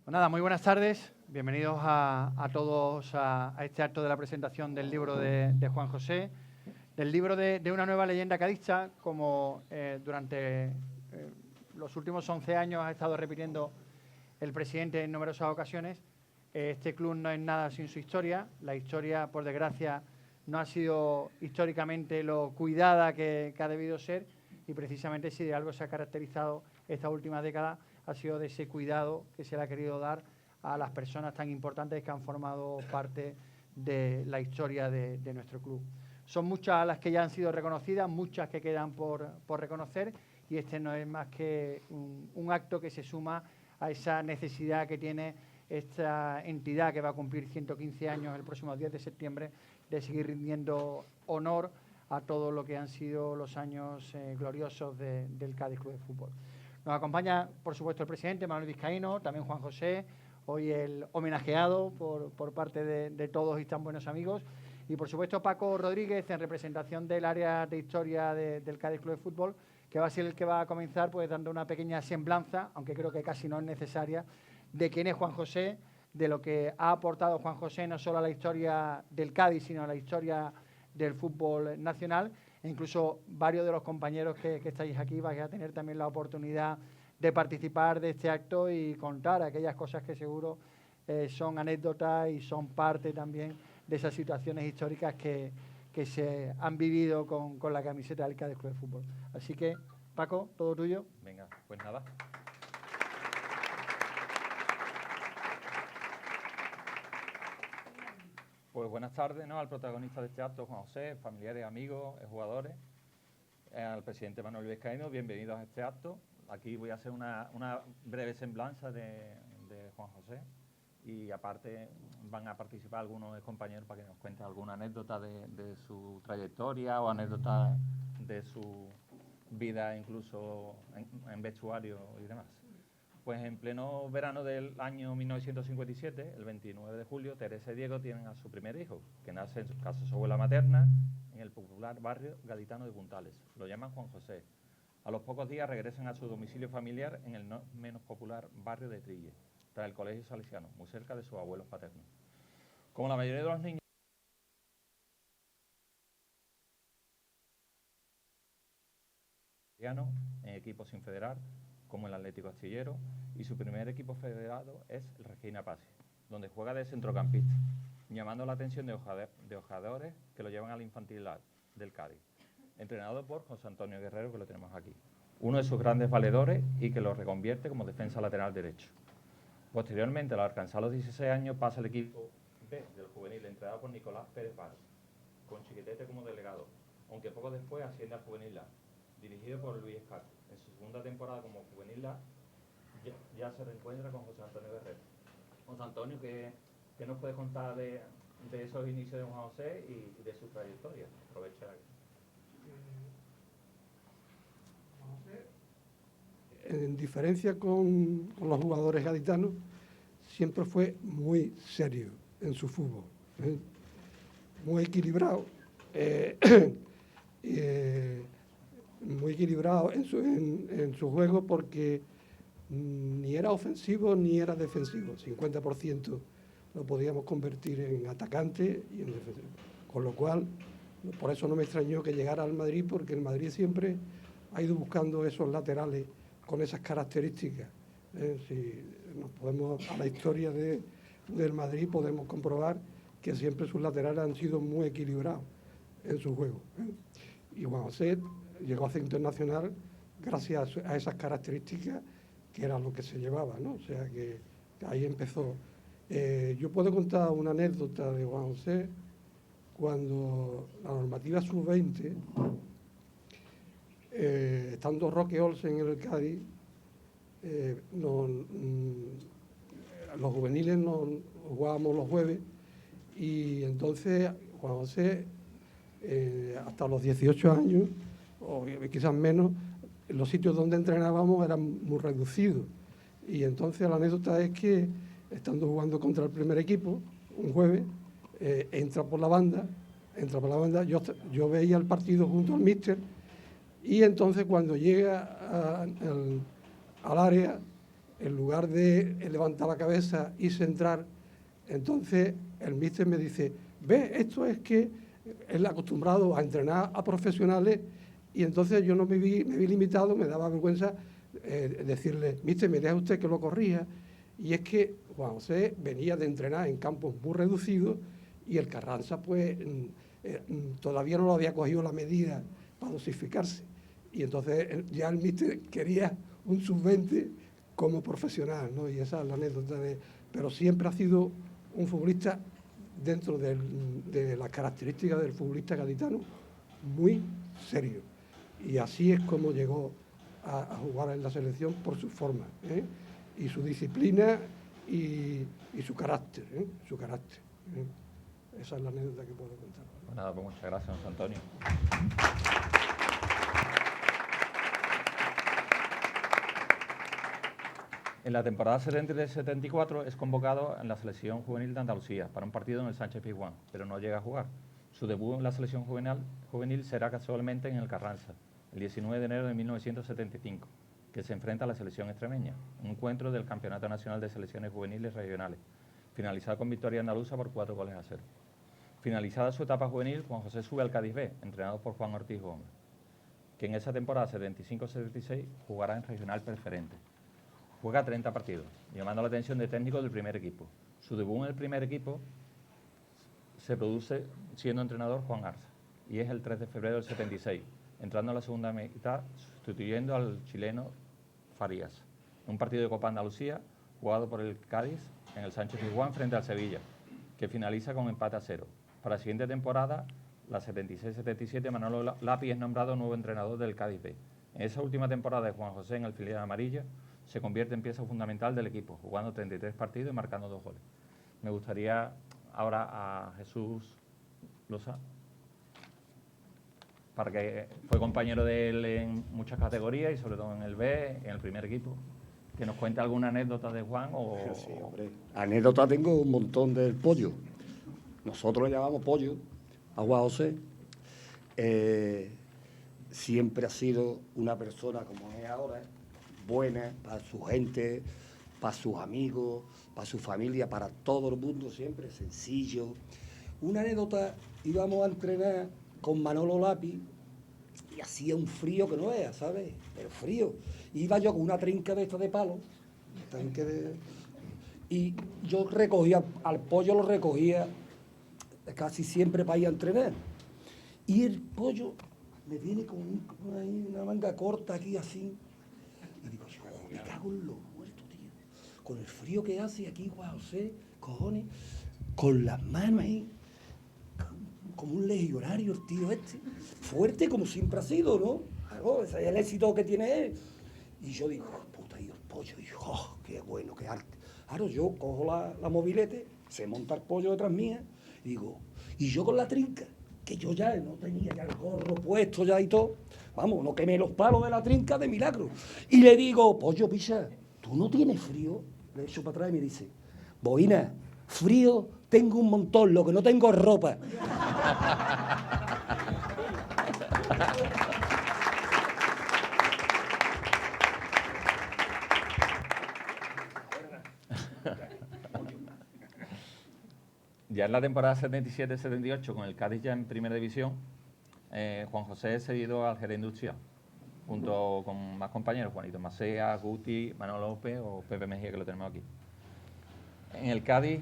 Pues nada, muy buenas tardes. Bienvenidos a todos a este acto de la presentación del libro de Juan José, del libro de una nueva leyenda cadista, como durante los últimos 11 años ha estado repitiendo el presidente en numerosas ocasiones. Este club no es nada sin su historia. La historia, por desgracia, no ha sido históricamente lo cuidada que ha debido ser, y precisamente si de algo se ha caracterizado esta última década ha sido de ese cuidado que se le ha querido dar a las personas tan importantes que han formado parte de la historia de nuestro club. Son muchas las que ya han sido reconocidas, muchas que quedan por reconocer, y este no es más que un acto que se suma a esa necesidad que tiene esta entidad, que va a cumplir 115 años el próximo 10 de septiembre, de seguir rindiendo honor a todo lo que han sido los años gloriosos del Cádiz Club de Fútbol. Nos acompaña, por supuesto, el presidente Manuel Vizcaíno, también Juan José, hoy el homenajeado por parte de todos y tan buenos amigos, y por supuesto Paco Rodríguez, en representación del área de historia del Cádiz Club de Fútbol, que va a ser el que va a comenzar pues dando una pequeña semblanza, aunque creo que casi no es necesaria, de quién es Juan José, de lo que ha aportado Juan José no solo a la historia del Cádiz, sino a la historia del fútbol nacional. E incluso varios de los compañeros que estáis aquí vais a tener también la oportunidad de participar de este acto y contar aquellas cosas que seguro son anécdotas y son parte también de esas situaciones históricas que se han vivido con la camiseta del Cádiz Club de Fútbol. Así que, Paco, todo tuyo. Venga, pues nada. Pues buenas tardes, ¿no?, al protagonista de este acto, Juan José, familiares, amigos, jugadores, al presidente Manuel Vizcaíno, bienvenidos a este acto. Aquí voy a hacer una breve semblanza de Juan José, y aparte van a participar algunos compañeros para que nos cuenten alguna anécdota de su trayectoria o anécdota de su vida, incluso en vestuario y demás. Pues en pleno verano del año 1957, el 29 de julio, Teresa y Diego tienen a su primer hijo, que nace en su casa de su abuela materna, en el popular barrio gaditano de Puntales. Lo llaman Juan José. A los pocos días regresan a su domicilio familiar en el no menos popular barrio de Trille, tras el colegio salesiano, muy cerca de sus abuelos paternos. Como la mayoría de los niños en equipos sin federar, como el Atlético Astillero, y su primer equipo federado es el Regina Pasi, donde juega de centrocampista, llamando la atención de ojeadores que lo llevan al infantil del Cádiz, entrenado por José Antonio Guerrero, que lo tenemos aquí, uno de sus grandes valedores y que lo reconvierte como defensa lateral derecho. Posteriormente, al alcanzar los 16 años, pasa al equipo B del juvenil, entrenado por Nicolás Pérez Varo, con Chiquitete como delegado, aunque poco después asciende al juvenil A, dirigido por Luis Escar. En su segunda temporada como juvenil A, ya se reencuentra con José Antonio Guerrero. José Antonio, ¿qué nos puede contar de esos inicios de Juan José y de su trayectoria? Aprovecha. En diferencia con los jugadores gaditanos, siempre fue muy serio en su fútbol, muy equilibrado, muy equilibrado en su juego, porque ni era ofensivo ni era defensivo. 50% lo podíamos convertir en atacante y en defensivo. Con lo cual, por eso no me extrañó que llegara al Madrid, porque el Madrid siempre ha ido buscando esos laterales con esas características. Si nos podemos a la historia del Madrid, podemos comprobar que siempre sus laterales han sido muy equilibrados en su juego. Y Juan José llegó a ser internacional gracias a esas características, que era lo que se llevaba, ¿no? O sea que ahí empezó. Yo puedo contar una anécdota de Juan José. Cuando la normativa sub-20, estando Roque Olsen en el Cádiz, los juveniles nos jugábamos los jueves, y entonces Juan José, hasta los 18 años, o quizás menos, los sitios donde entrenábamos eran muy reducidos. Y entonces la anécdota es que, estando jugando contra el primer equipo, un jueves, entra por la banda, yo veía el partido junto al míster, y entonces cuando llega al área, en lugar de levantar la cabeza y centrar, entonces el míster me dice, ve, esto es que él acostumbrado a entrenar a profesionales, y entonces yo no me vi limitado, me daba vergüenza decirle, míster, me deja usted que lo corrija. Y es que Juan José venía de entrenar en campos muy reducidos y el Carranza pues todavía no lo había cogido la medida para dosificarse. Y entonces ya el míster quería un sub-20 como profesional, ¿no? Y esa es la anécdota pero siempre ha sido un futbolista dentro de las características del futbolista gaditano muy serio. Y así es como llegó a jugar en la selección, por su forma, y su disciplina y su carácter, su carácter. Esa es la anécdota que puedo contar. Pues nada, pues muchas gracias, José Antonio. En la temporada 73-74 es convocado en la selección juvenil de Andalucía para un partido en el Sánchez Pizjuán, pero no llega a jugar. Su debut en la selección juvenil será casualmente en el Carranza, el 19 de enero de 1975, que se enfrenta a la selección extremeña, un encuentro del Campeonato Nacional de Selecciones Juveniles Regionales, finalizado con victoria andaluza por 4-0. Finalizada su etapa juvenil, Juan José sube al Cádiz B, entrenado por Juan Ortiz Gómez, que en esa temporada 75-76 jugará en regional preferente. Juega 30 partidos, llamando la atención de técnicos del primer equipo. Su debut en el primer equipo se produce siendo entrenador Juan Arza, y es el 3 de febrero del 76, entrando a la segunda mitad, sustituyendo al chileno Farías. Un partido de Copa Andalucía, jugado por el Cádiz en el Sánchez Pizjuán frente al Sevilla, que finaliza con empate a 0. Para la siguiente temporada, la 76-77, Manolo Lapi es nombrado nuevo entrenador del Cádiz B. En esa última temporada de Juan José en el filial amarilla, se convierte en pieza fundamental del equipo, jugando 33 partidos y marcando 2 goles. Me gustaría ahora a Jesús Losa, para que fue compañero de él en muchas categorías y sobre todo en el B, en el primer equipo, que nos cuente alguna anécdota de Juan o... Sí, hombre. Anécdota tengo un montón del pollo. Nosotros le llamamos pollo a Juan José. Siempre ha sido una persona como es ahora, buena para su gente, para sus amigos, para su familia, para todo el mundo, siempre sencillo. Una anécdota, íbamos a entrenar con Manolo Lapi y hacía un frío que no veas, ¿sabes? Pero frío. Iba yo con una trinca de esta de palo, y yo recogía, al pollo lo recogía casi siempre para ir a entrenar. Y el pollo me viene con una manga corta aquí así. Y digo, yo me cago en los muertos, tío. Con el frío que hace aquí, Juan José, cojones, con las manos ahí, como un legionario el tío este. Fuerte como siempre ha sido, ¿no? Claro, ese es el éxito que tiene él. Y yo digo, puta, y el pollo, y oh, qué bueno, qué arte. Claro, yo cojo la mobilete, se monta el pollo detrás mía, y digo, y yo con la trinca, que yo ya no tenía ya el gorro puesto ya y todo, vamos, no quemé los palos de la trinca de milagro. Y le digo, pollo, picha, ¿tú no tienes frío? Le echo para atrás y me dice, Boina, frío tengo un montón, lo que no tengo es ropa. Ya en la temporada 77-78, con el Cádiz ya en primera división, Juan José es cedido al Jerez Industrial, junto con más compañeros, Juanito Macea, Guti, Manolo López o Pepe Mejía, que lo tenemos aquí. En el Cádiz,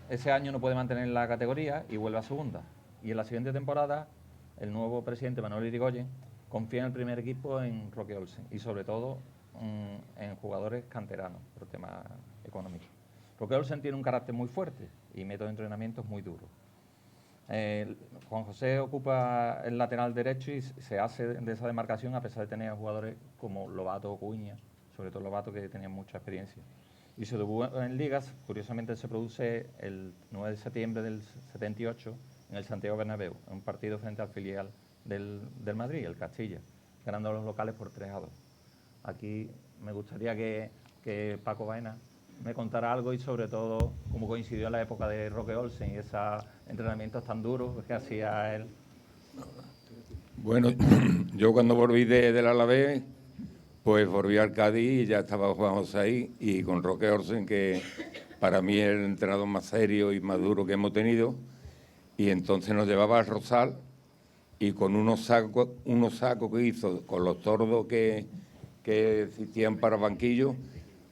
ese año no puede mantener la categoría y vuelve a segunda. Y en la siguiente temporada, el nuevo presidente, Manuel Irigoyen, confía en el primer equipo en Roque Olsen y sobre todo en jugadores canteranos, por temas económicos. Roque Olsen tiene un carácter muy fuerte y método de entrenamiento muy duro. Juan José ocupa el lateral derecho y se hace de esa demarcación a pesar de tener jugadores como Lobato o Cuña, sobre todo Lobato, que tenía mucha experiencia. Y su debut en ligas, curiosamente, se produce el 9 de septiembre del 78 en el Santiago Bernabéu, en un partido frente al filial del Madrid, el Castilla, ganando a los locales por 3-2. Aquí me gustaría que Paco Baena me contara algo y sobre todo cómo coincidió en la época de Roque Olsen y esos entrenamientos tan duros que hacía él. Bueno, yo cuando volví del Alavés pues volví al Cádiz y ya estaba Juan José ahí, y con Roque Orsen, que para mí es el entrenador más serio y más duro que hemos tenido, y entonces nos llevaba al Rosal, y con unos sacos que hizo con los tordos que existían para banquillos,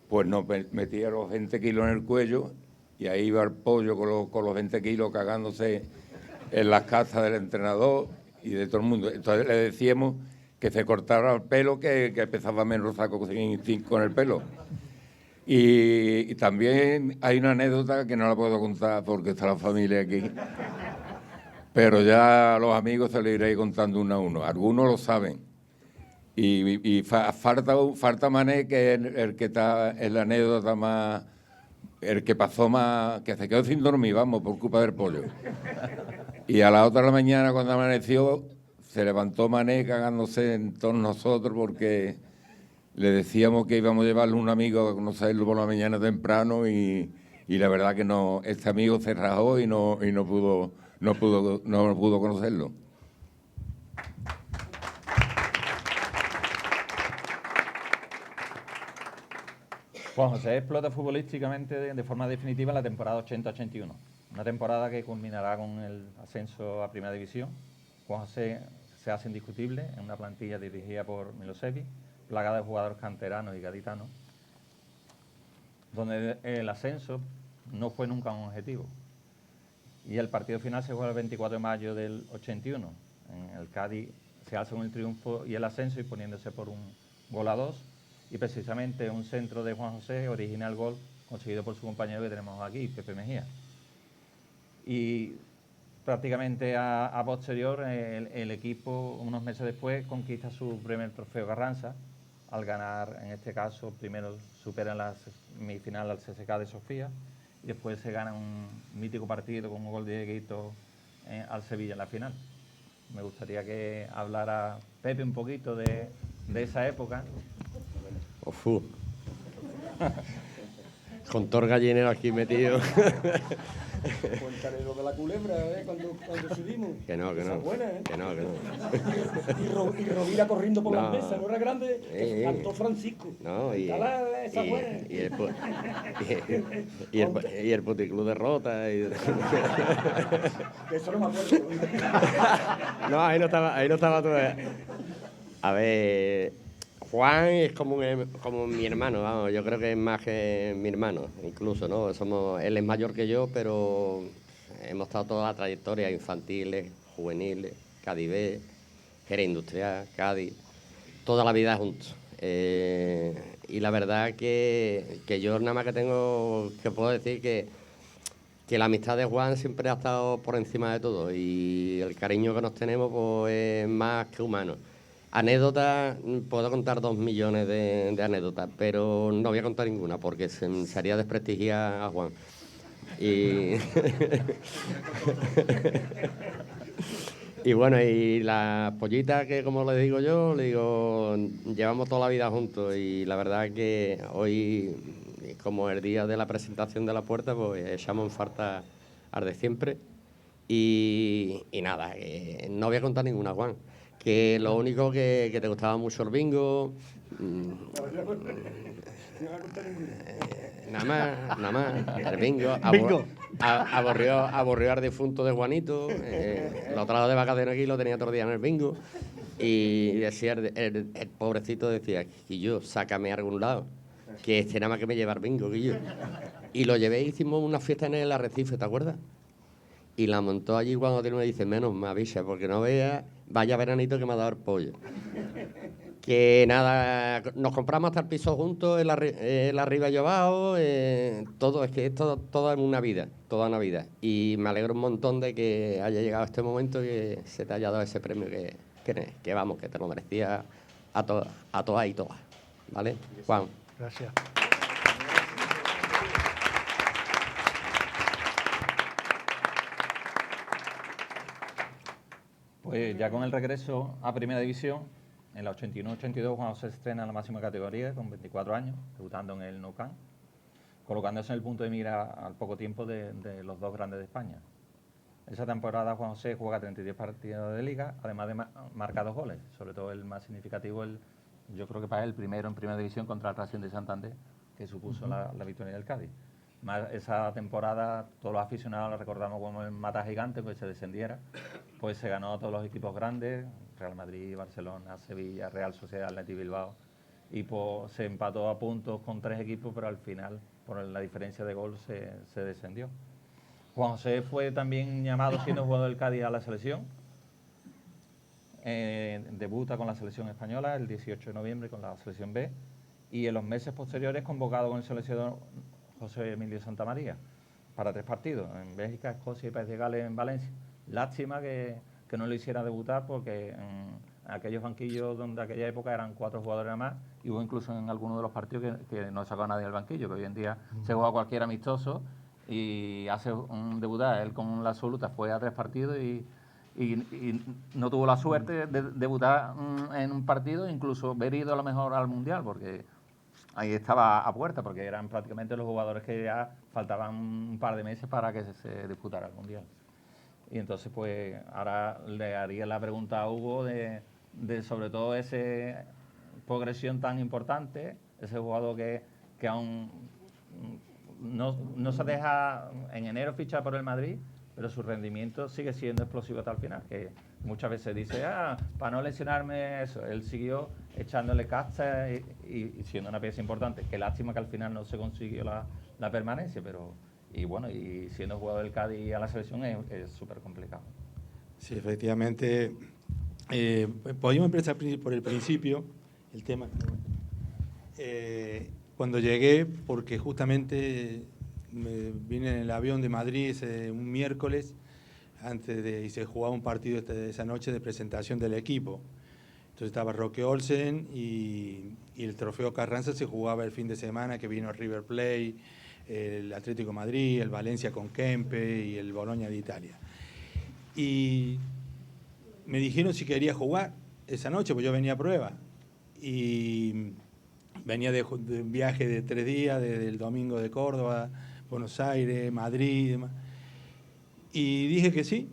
pues nos metía los 20 kilos en el cuello, y ahí iba el pollo con los 20 kilos cagándose en las casas del entrenador y de todo el mundo. Entonces le decíamos que se cortara el pelo, que empezaba menos saco con el pelo. Y también hay una anécdota que no la puedo contar porque está la familia aquí, pero ya a los amigos se les iré contando uno a uno. Algunos lo saben. Y falta Mané, que es el que está en la anécdota más, el que pasó más, que se quedó sin dormir, vamos, por culpa del pollo. Y a las 8 de la mañana, cuando amaneció, se levantó Mané cagándose en todos nosotros, porque le decíamos que íbamos a llevarle un amigo a conocerlo por la mañana temprano, y la verdad que no, este amigo se rajó y no pudo conocerlo. Juan José explota futbolísticamente de forma definitiva en la temporada 80-81, una temporada que culminará con el ascenso a Primera División. Juan José se hace indiscutible en una plantilla dirigida por Milosevic, plagada de jugadores canteranos y gaditanos, donde el ascenso no fue nunca un objetivo. Y el partido final se juega el 24 de mayo del 81. En el Cádiz se hace con el triunfo y el ascenso, imponiéndose por 1-2, y precisamente un centro de Juan José origina el gol conseguido por su compañero que tenemos aquí, Pepe Mejía. Y prácticamente a posterior, el equipo, unos meses después, conquista su primer trofeo Carranza, al ganar, en este caso, primero supera en la semifinal al CSKA de Sofía, y después se gana un mítico partido con un gol de Dieguito al Sevilla en la final. Me gustaría que hablara Pepe un poquito de esa época. Ofu. Con todo el gallinero aquí metido. Cuéntale lo de la culebra, cuando subimos. Que no. Esa es buena, Que no. Y Rovira corriendo por No. las mesas, ¿no era grande? Que cantó Francisco. No, Esa es buena. Y el puticlub derrota. Eso no me acuerdo. No, ahí no estaba tú. A ver, Juan es como mi hermano, vamos, yo creo que es más que mi hermano, incluso, ¿no? Él es mayor que yo, pero hemos estado toda la trayectoria, infantiles, juveniles, Cádiz B, Jerez Industrial, Cádiz, toda la vida juntos. Y la verdad que yo nada más que puedo decir que la amistad de Juan siempre ha estado por encima de todo, y el cariño que nos tenemos pues, es más que humano. Anécdotas, puedo contar 2 millones de anécdotas, pero no voy a contar ninguna porque se haría desprestigiar a Juan. Y y bueno, y las pollitas que, como le digo yo, llevamos toda la vida juntos, y la verdad que hoy, como el día de la presentación de La Puerta, pues echamos en falta al de siempre. Y nada, no voy a contar ninguna, Juan. Que lo único que te gustaba mucho el bingo. Nada más. El bingo. Aburrió al difunto de Juanito. Lo trajo de vacaciones aquí, lo tenía todo el día en el bingo. Y decía, el pobrecito decía, Quillo, sácame a algún lado, que este nada más que me lleva al bingo, Quillo. Y lo llevé, hicimos una fiesta en el Arrecife, ¿te acuerdas? Y la montó allí cuando tiene, me dice, menos me avisa, porque no vea, vaya veranito que me ha dado el pollo. Que nada, nos compramos hasta el piso juntos, el arriba y abajo, todo, es que es todo en una vida, toda una vida. Y me alegro un montón de que haya llegado este momento, que se te haya dado ese premio, que vamos, que te lo merecía a todas y todas. ¿Vale? Juan. Gracias. Pues ya con el regreso a Primera División, en la 81-82 Juan José se estrena en la máxima categoría con 24 años, debutando en el Nou Camp, colocándose en el punto de mira al poco tiempo de los dos grandes de España. Esa temporada Juan José juega 33 partidos de liga, además de marcar 2 goles, sobre todo el más significativo, el yo creo que para él el primero en primera división contra el Racing de Santander, que supuso la victoria del Cádiz. Más esa temporada, todos los aficionados la recordamos como el mata gigante, pues se descendiera, pues se ganó a todos los equipos grandes, Real Madrid, Barcelona, Sevilla, Real Sociedad, Athletic Bilbao, y pues se empató a puntos con 3 equipos, pero al final, por la diferencia de gol, se descendió. Juan José fue también llamado, siendo jugador del Cádiz, a la selección. Debuta con la selección española el 18 de noviembre con la selección B, y en los meses posteriores convocado con el seleccionador José Emilio Santamaría para 3 partidos, en Bélgica, Escocia y País de Gales, en Valencia. Lástima que no lo hiciera debutar, porque en aquellos banquillos donde aquella época eran 4 jugadores nada más, y hubo incluso en algunos de los partidos que no sacó a nadie del banquillo, que hoy en día se juega cualquier amistoso y hace un debutar. Él con la absoluta fue a 3 partidos y no tuvo la suerte de debutar en un partido, incluso haber ido a lo mejor al Mundial, porque ahí estaba a puerta, porque eran prácticamente los jugadores que ya faltaban un par de meses para que se disputara el Mundial. Y entonces, pues, ahora le haría la pregunta a Hugo de sobre todo esa progresión tan importante, ese jugador que aún no se deja en enero fichar por el Madrid, pero su rendimiento sigue siendo explosivo hasta el final, que muchas veces dice, para no lesionarme eso, él siguió echándole casta y siendo una pieza importante. Qué lástima que al final no se consiguió la permanencia, pero y siendo jugador del Cádiz a la selección es súper complicado. Sí, efectivamente. Podríamos empezar por el principio, el tema. Cuando llegué, porque justamente me vine en el avión de Madrid un miércoles, y se jugaba un partido esa noche de presentación del equipo. Entonces estaba Roque Olsen y el Trofeo Carranza se jugaba el fin de semana, que vino River Plate, el Atlético de Madrid, el Valencia con Kempe y el Bologna de Italia. Y me dijeron si quería jugar esa noche, pues yo venía a prueba. Y venía de un viaje de 3 días, desde el domingo de Córdoba, Buenos Aires, Madrid y demás. Y dije que sí,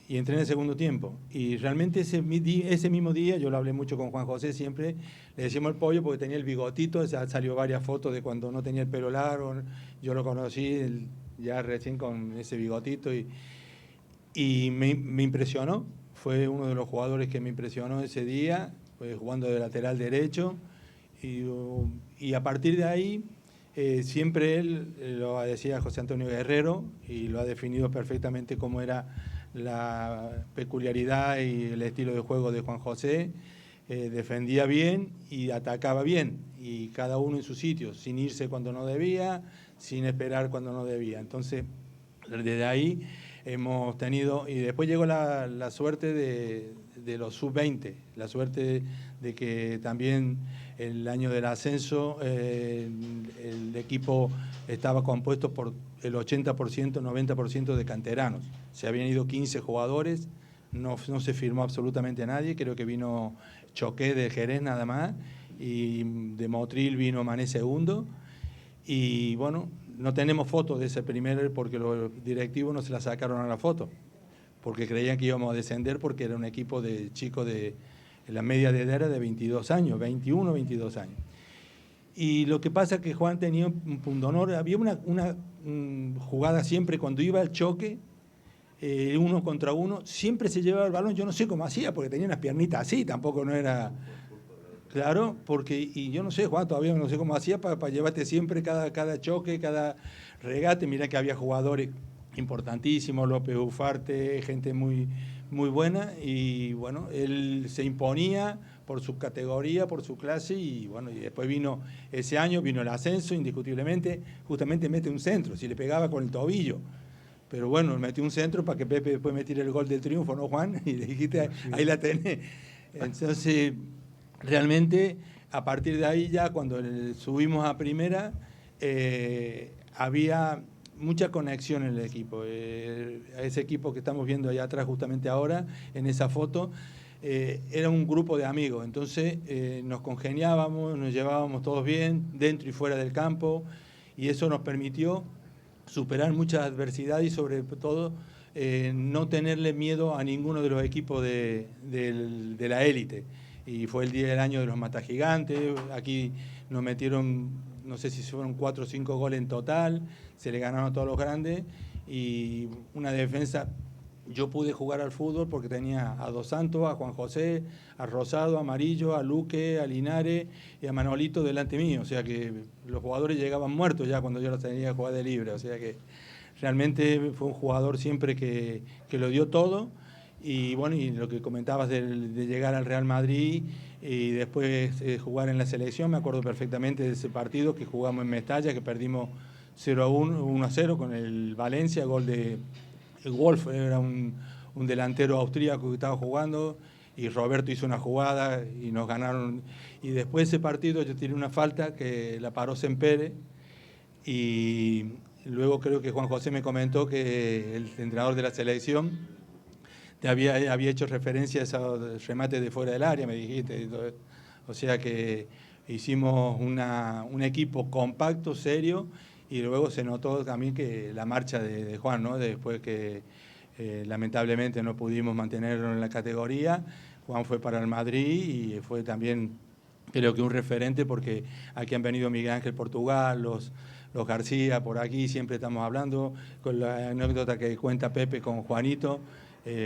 y entré en el segundo tiempo. Y realmente ese mismo día, yo lo hablé mucho con Juan José, siempre le decíamos el pollo porque tenía el bigotito, ya salió varias fotos de cuando no tenía el pelo largo, yo lo conocí ya recién con ese bigotito y me impresionó, fue uno de los jugadores que me impresionó ese día, pues jugando de lateral derecho, y a partir de ahí siempre él, lo decía José Antonio Guerrero, y lo ha definido perfectamente cómo era la peculiaridad y el estilo de juego de Juan José. Defendía bien y atacaba bien, y cada uno en su sitio, sin irse cuando no debía, sin esperar cuando no debía. Entonces, desde ahí hemos tenido, y después llegó la suerte de los sub-20, la suerte de que también el año del ascenso el equipo estaba compuesto por el 80%, 90% de canteranos. Se habían ido 15 jugadores, no se firmó absolutamente a nadie, creo que vino Choqué de Jerez nada más, y de Motril vino Mané segundo, y bueno, no tenemos fotos de ese primer, porque los directivos no se la sacaron a la foto, porque creían que íbamos a descender, porque era un equipo de chicos de la media de edad era de 22 años, 21, 22 años. Y lo que pasa es que Juan tenía un pundonor, había una jugada siempre, cuando iba al choque, 1 contra 1, siempre se llevaba el balón, yo no sé cómo hacía, porque tenía unas piernitas así, tampoco no era... Claro, y yo no sé, Juan, todavía no sé cómo hacía para llevarte siempre cada choque, cada regate. Mirá que había jugadores importantísimos, López Ufarte, gente muy, muy buena, y bueno, él se imponía por su categoría, por su clase, y bueno, y después ese año vino el ascenso, indiscutiblemente, justamente mete un centro, si le pegaba con el tobillo. Pero bueno, metió un centro para que Pepe después metiera el gol del triunfo, ¿no, Juan? Y le dijiste, ahí la tenés. Entonces, realmente, a partir de ahí ya, cuando subimos a primera, había mucha conexión en el equipo. Ese equipo que estamos viendo allá atrás justamente ahora, en esa foto, era un grupo de amigos. Entonces, nos congeniábamos, nos llevábamos todos bien, dentro y fuera del campo, y eso nos permitió superar muchas adversidades y sobre todo no tenerle miedo a ninguno de los equipos de la élite. y fue el día del año de los Matagigantes. Aquí nos metieron, no sé si fueron 4 o 5 goles en total, se le ganaron a todos los grandes y una defensa. Yo pude jugar al fútbol porque tenía a Dos Santos, a Juan José, a Rosado, a Amarillo, a Luque, a Linares y a Manolito delante mío. O sea que los jugadores llegaban muertos ya cuando yo los tenía que jugar de libre. O sea que realmente fue un jugador siempre que lo dio todo. Y bueno, y lo que comentabas de llegar al Real Madrid y después jugar en la selección, me acuerdo perfectamente de ese partido que jugamos en Mestalla, que perdimos 0-1, 1-0 con el Valencia, gol de Wolf, era un delantero austríaco que estaba jugando, y Roberto hizo una jugada y nos ganaron. Y después de ese partido yo tiré una falta que la paró Sempere, y luego creo que Juan José me comentó que el entrenador de la selección te había hecho referencia a esos remates de fuera del área, me dijiste. O sea que hicimos un equipo compacto, serio, y luego se notó también que la marcha de Juan, ¿no? Después que lamentablemente no pudimos mantenerlo en la categoría, Juan fue para el Madrid y fue también, creo que un referente, porque aquí han venido Miguel Ángel Portugal, los García por aquí, siempre estamos hablando, con la anécdota que cuenta Pepe con Juanito.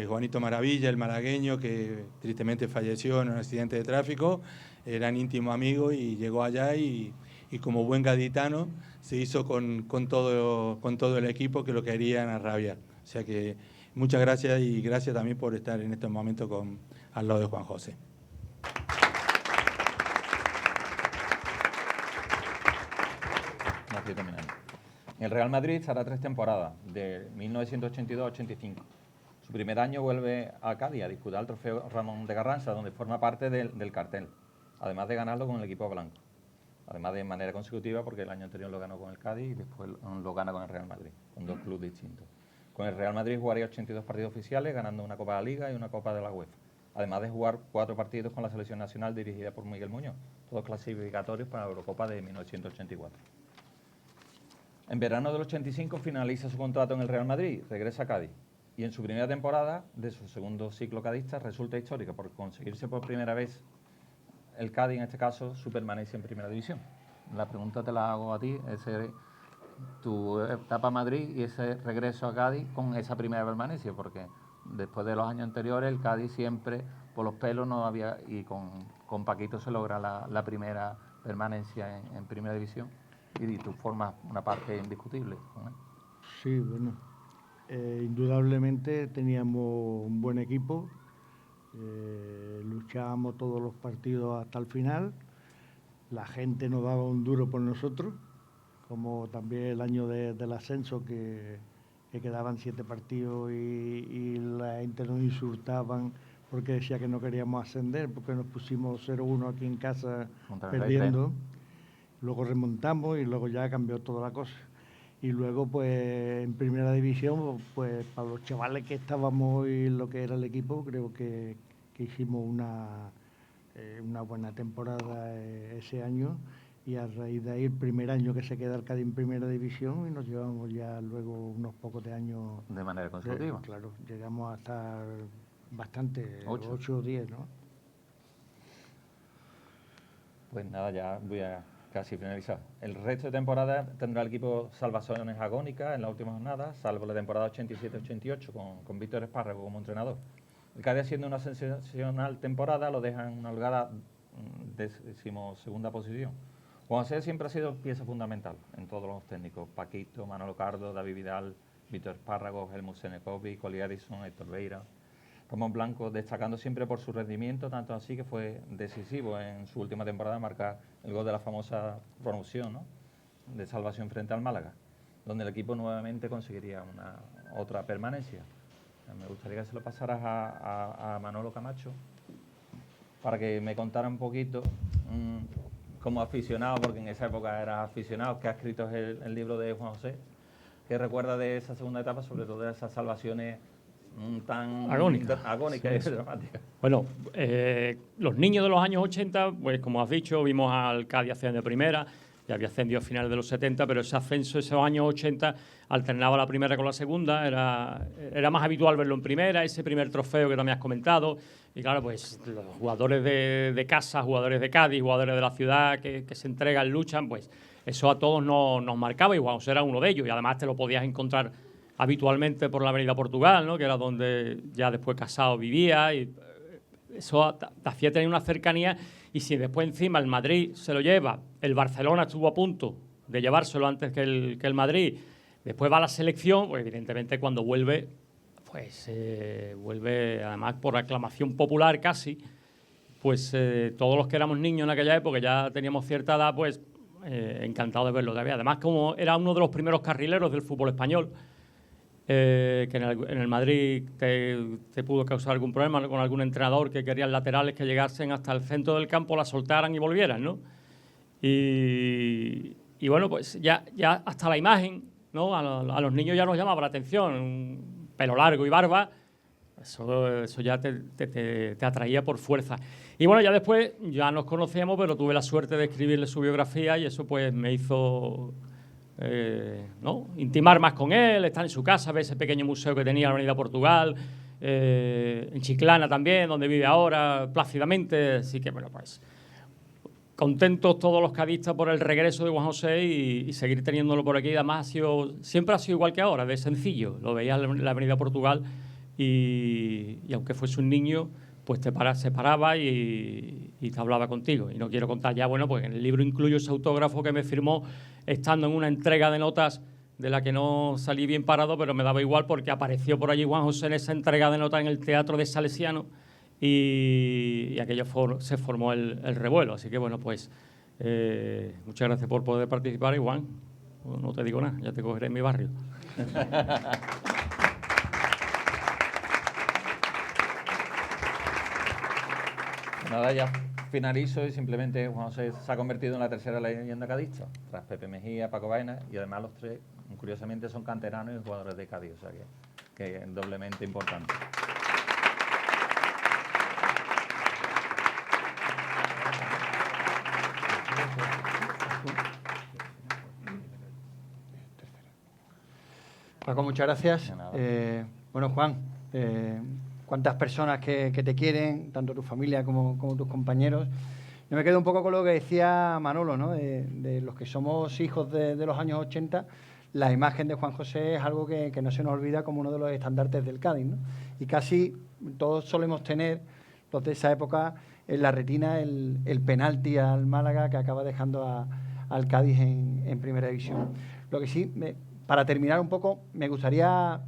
Juanito Maravilla, el malagueño, que tristemente falleció en un accidente de tráfico, eran íntimos amigos y llegó allá y como buen gaditano se hizo con todo el equipo que lo querían a rabiar. O sea que muchas gracias y gracias también por estar en estos momentos al lado de Juan José. En el Real Madrid estará 3 temporadas, de 1982 a 85. Su primer año vuelve a Cádiz a disputar el trofeo Ramón de Carranza, donde forma parte del cartel, además de ganarlo con el equipo blanco. Además de manera consecutiva, porque el año anterior lo ganó con el Cádiz y después lo gana con el Real Madrid, con 2 clubes distintos. Con el Real Madrid jugaría 82 partidos oficiales, ganando una Copa de la Liga y una Copa de la UEFA. Además de jugar 4 partidos con la selección nacional dirigida por Miguel Muñoz, todos clasificatorios para la Eurocopa de 1984. En verano del 85 finaliza su contrato en el Real Madrid, regresa a Cádiz. Y en su primera temporada de su segundo ciclo cadista resulta histórica por conseguirse por primera vez el Cádiz, en este caso, su permanencia en Primera División. La pregunta te la hago a ti, tu etapa a Madrid y ese regreso a Cádiz con esa primera permanencia, porque después de los años anteriores el Cádiz siempre por los pelos no había, y con Paquito se logra la primera permanencia en Primera División y tú formas una parte indiscutible con él. Sí, bueno. Indudablemente teníamos un buen equipo, luchábamos todos los partidos hasta el final, la gente nos daba un duro por nosotros, como también el año del ascenso que quedaban 7 partidos y la gente nos insultaban porque decía que no queríamos ascender, porque nos pusimos 0-1 aquí en casa perdiendo, luego remontamos y luego ya cambió toda la cosa. Y luego, pues, en Primera División, pues, para los chavales que estábamos y lo que era el equipo, creo que hicimos una buena temporada ese año. Y a raíz de ahí, el primer año que se queda el Cádiz en Primera División y nos llevamos ya luego unos pocos de años. De manera consecutiva. Claro, llegamos a estar bastante, 8 o 10, ¿no? Pues nada, ya voy a casi finalizar. El resto de temporada tendrá el equipo salvaciones agónicas en la última jornada, salvo la temporada 87-88 con Víctor Espárrago como entrenador. El Cádiz, haciendo una sensacional temporada, lo deja en una holgada 12ª posición. Juan José siempre ha sido pieza fundamental en todos los técnicos. Paquito, Manolo Cardo, David Vidal, Víctor Espárrago, Helmut Senekovic, Coli Addison, Héctor Beira. Ramón Blanco destacando siempre por su rendimiento, tanto así que fue decisivo en su última temporada marcar el gol de la famosa promoción, ¿no?, de salvación frente al Málaga, donde el equipo nuevamente conseguiría otra permanencia. Me gustaría que se lo pasaras a Manolo Camacho para que me contara un poquito como aficionado, porque en esa época era aficionado, que ha escrito el libro de Juan José, que recuerda de esa segunda etapa, sobre todo de esas salvaciones tan agónicas y dramáticas. Bueno, los niños de los años 80, pues como has dicho, vimos al Cádiz ascender de primera, ya había ascendido a finales de los 70, pero ese ascenso, esos años 80, alternaba la primera con la segunda, era más habitual verlo en primera, ese primer trofeo que también has comentado, y claro, pues los jugadores de casa, jugadores de Cádiz, jugadores de la ciudad que se entregan, luchan, pues eso a todos nos marcaba, y Juan José era uno de ellos, y además te lo podías encontrar habitualmente por la Avenida Portugal, ¿no?, que era donde ya después Casado vivía, y eso te hacía tener una cercanía. Y si después encima el Madrid se lo lleva, el Barcelona estuvo a punto de llevárselo antes que el Madrid, después va a la selección, pues evidentemente cuando vuelve, pues vuelve además por aclamación popular casi, pues todos los que éramos niños en aquella época, ya teníamos cierta edad, pues encantado de verlo todavía. Además, como era uno de los primeros carrileros del fútbol español, que en el Madrid te pudo causar algún problema con algún entrenador que querían laterales que llegasen hasta el centro del campo, la soltaran y volvieran, ¿no? Y bueno, pues ya hasta la imagen, ¿no? A los niños ya nos llamaba la atención, un pelo largo y barba, eso ya te atraía por fuerza. Y bueno, ya después ya nos conocíamos, pero tuve la suerte de escribirle su biografía y eso pues me hizo... ¿no?, intimar más con él, estar en su casa, ver ese pequeño museo que tenía en la Avenida Portugal, en Chiclana también, donde vive ahora plácidamente. Así que, bueno, pues contentos todos los cadistas por el regreso de Juan José y seguir teniéndolo por aquí. Además, siempre ha sido igual que ahora, de sencillo. Lo veías en la Avenida Portugal y aunque fuese un niño, pues se paraba y te hablaba contigo. Y no quiero contar ya, bueno, pues en el libro incluyo ese autógrafo que me firmó estando en una entrega de notas de la que no salí bien parado, pero me daba igual porque apareció por allí Juan José en esa entrega de notas en el Teatro de Salesiano y aquello se formó el revuelo. Así que, bueno, pues muchas gracias por poder participar y, Juan, no te digo nada, ya te cogeré en mi barrio. Nada, ya finalizo y simplemente Juan José se ha convertido en la tercera leyenda cadista, tras Pepe Mejía, Paco Baena, y además los tres, curiosamente, son canteranos y jugadores de Cádiz, o sea que es doblemente importante. Paco, muchas gracias. Bueno, Juan, cuántas personas que te quieren, tanto tu familia como tus compañeros. Yo me quedo un poco con lo que decía Manolo, ¿no? De los que somos hijos de los años 80, la imagen de Juan José es algo que no se nos olvida como uno de los estandartes del Cádiz, ¿no? Y casi todos solemos tener, los de esa época, en la retina el penalti al Málaga que acaba dejando al Cádiz en primera división. Lo que sí... Para terminar un poco, me gustaría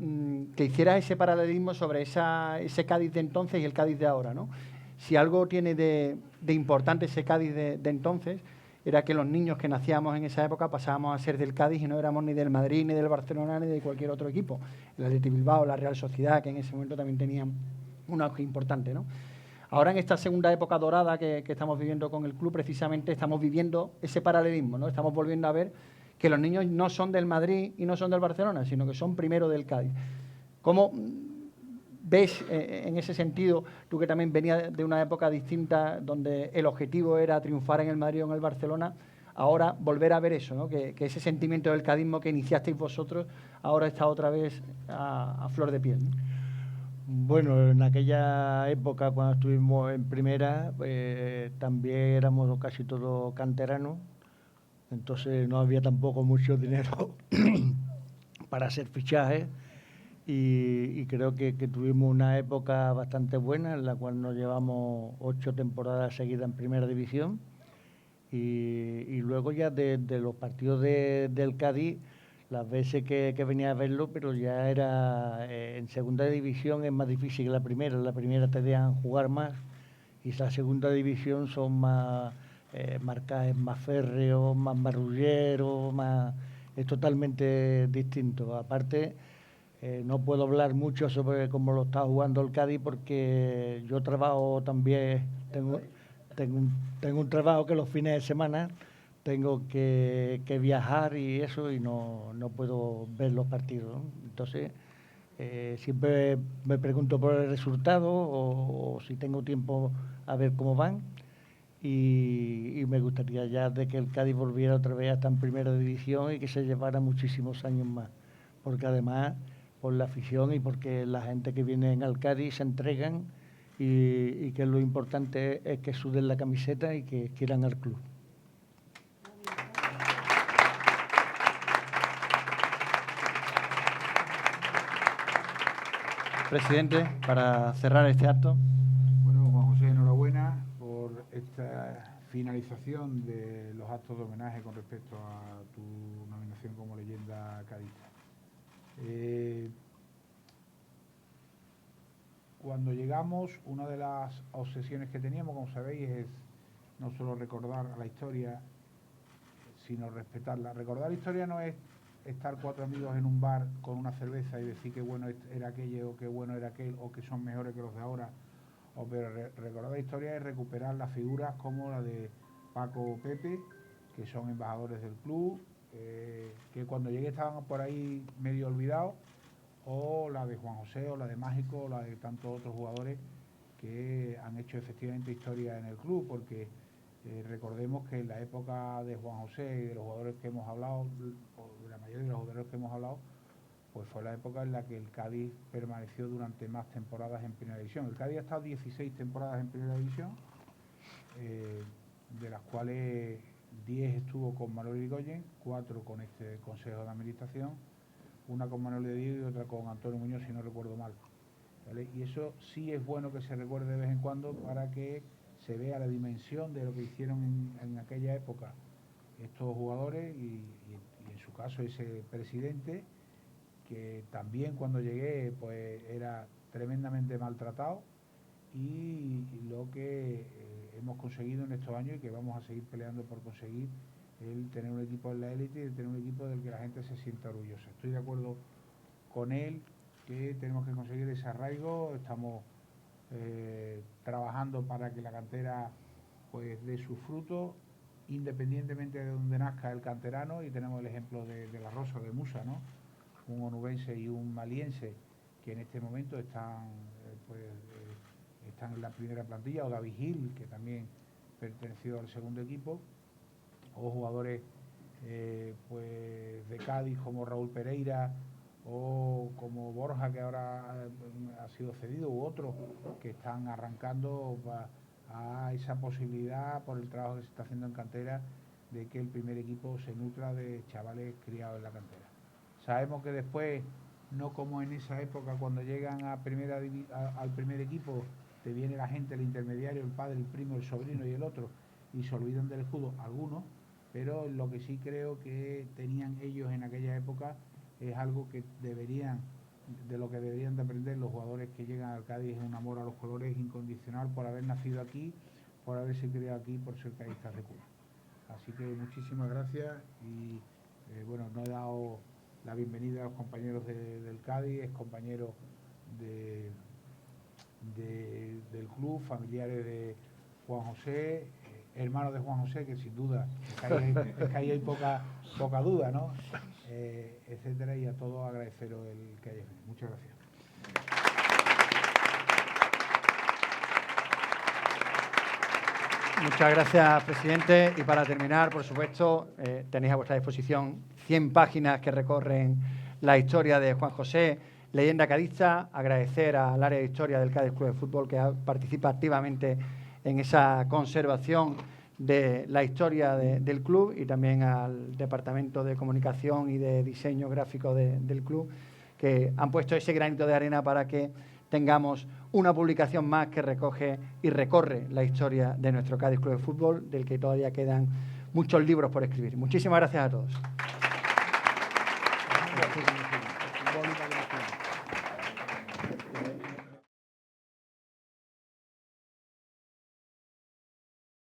que hicieras ese paralelismo sobre ese Cádiz de entonces y el Cádiz de ahora, ¿no? Si algo tiene de importante ese Cádiz de entonces, era que los niños que nacíamos en esa época pasábamos a ser del Cádiz y no éramos ni del Madrid, ni del Barcelona, ni de cualquier otro equipo. El Athletic Bilbao, la Real Sociedad, que en ese momento también tenían un auge importante, ¿no? Ahora, en esta segunda época dorada que estamos viviendo con el club, precisamente estamos viviendo ese paralelismo, ¿no? Estamos volviendo a ver que los niños no son del Madrid y no son del Barcelona, sino que son primero del Cádiz. ¿Cómo ves en ese sentido, tú que también venías de una época distinta donde el objetivo era triunfar en el Madrid o en el Barcelona, ahora volver a ver eso, ¿no? Que ese sentimiento del cadismo que iniciasteis vosotros ahora está otra vez a flor de piel, ¿no? Bueno, en aquella época cuando estuvimos en primera también éramos casi todos canteranos. Entonces no había tampoco mucho dinero para hacer fichajes y creo que tuvimos una época bastante buena en la cual nos llevamos 8 temporadas seguidas en primera división y luego ya de los partidos del Cádiz, las veces que venía a verlo, pero ya era en segunda división es más difícil que la primera. En la primera te dejan jugar más y la segunda división son más... marcajes más férreos, más marrulleros, es totalmente distinto. Aparte, no puedo hablar mucho sobre cómo lo está jugando el Cádiz porque yo trabajo también, tengo un trabajo que los fines de semana tengo que viajar y eso y no puedo ver los partidos, ¿no? Entonces, siempre me pregunto por el resultado o si tengo tiempo a ver cómo van. y me gustaría ya de que el Cádiz volviera otra vez a estar en primera división y que se llevara muchísimos años más, porque además por la afición y porque la gente que viene al Cádiz se entregan y que lo importante es que suden la camiseta y que quieran al club. Presidente, para cerrar este acto. Bueno, Juan José, enhorabuena por esta finalización de los actos de homenaje con respecto a tu nominación como leyenda cadista. Cuando llegamos, una de las obsesiones que teníamos, como sabéis, es no solo recordar la historia, sino respetarla. Recordar la historia no es estar 4 amigos en un bar con una cerveza y decir qué bueno era aquello o qué bueno era aquel o que son mejores que los de ahora. Pero recordar la historia es recuperar las figuras como la de Paco o Pepe, que son embajadores del club, que cuando llegué estaban por ahí medio olvidados, o la de Juan José, o la de Mágico, o la de tantos otros jugadores que han hecho efectivamente historia en el club, porque recordemos que en la época de Juan José y de los jugadores que hemos hablado, o de la mayoría de los jugadores que hemos hablado, pues fue la época en la que el Cádiz permaneció durante más temporadas en Primera División. El Cádiz ha estado 16 temporadas en Primera División, de las cuales 10 estuvo con Manuel Irigoyen, 4 con este Consejo de Administración, una con Manuel de Diego y otra con Antonio Muñoz, si no recuerdo mal, ¿vale? Y eso sí es bueno que se recuerde de vez en cuando para que se vea la dimensión de lo que hicieron en aquella época estos jugadores y en su caso ese presidente, que también cuando llegué pues era tremendamente maltratado, y lo que hemos conseguido en estos años y que vamos a seguir peleando por conseguir, el tener un equipo en la élite y el tener un equipo del que la gente se sienta orgullosa. Estoy de acuerdo con él que tenemos que conseguir ese arraigo. Estamos trabajando para que la cantera pues dé sus frutos independientemente de donde nazca el canterano, y tenemos el ejemplo de La Rosa, de Musa, ¿no? Un onubense y un maliense que en este momento están en la primera plantilla, o David Gil, que también perteneció al segundo equipo, o jugadores pues de Cádiz como Raúl Pereira o como Borja, que ahora ha sido cedido, u otros que están arrancando a esa posibilidad por el trabajo que se está haciendo en cantera de que el primer equipo se nutra de chavales criados en la cantera. Sabemos que después, no como en esa época cuando llegan al primer equipo, te viene la gente, el intermediario, el padre, el primo, el sobrino y el otro, y se olvidan del escudo algunos, pero lo que sí creo que tenían ellos en aquella época es algo que de lo que deberían de aprender los jugadores que llegan al Cádiz, es un amor a los colores incondicional por haber nacido aquí, por haberse criado aquí, por ser cadistas de cuna. Así que muchísimas gracias y bueno, no he dado la bienvenida a los compañeros del Cádiz, es compañeros del club, familiares de Juan José, hermanos de Juan José, que sin duda es que ahí hay poca duda, ¿no? Etcétera, y a todos agradeceros el que hayáis venido. Muchas gracias. Muchas gracias, presidente. Y para terminar, por supuesto, tenéis a vuestra disposición 100 páginas que recorren la historia de Juan José, leyenda cadista. Agradecer al área de historia del Cádiz Club de Fútbol, que participa activamente en esa conservación de la historia del club, y también al Departamento de Comunicación y de Diseño Gráfico del club, que han puesto ese granito de arena para que tengamos una publicación más que recoge y recorre la historia de nuestro Cádiz Club de Fútbol, del que todavía quedan muchos libros por escribir. Muchísimas gracias a todos.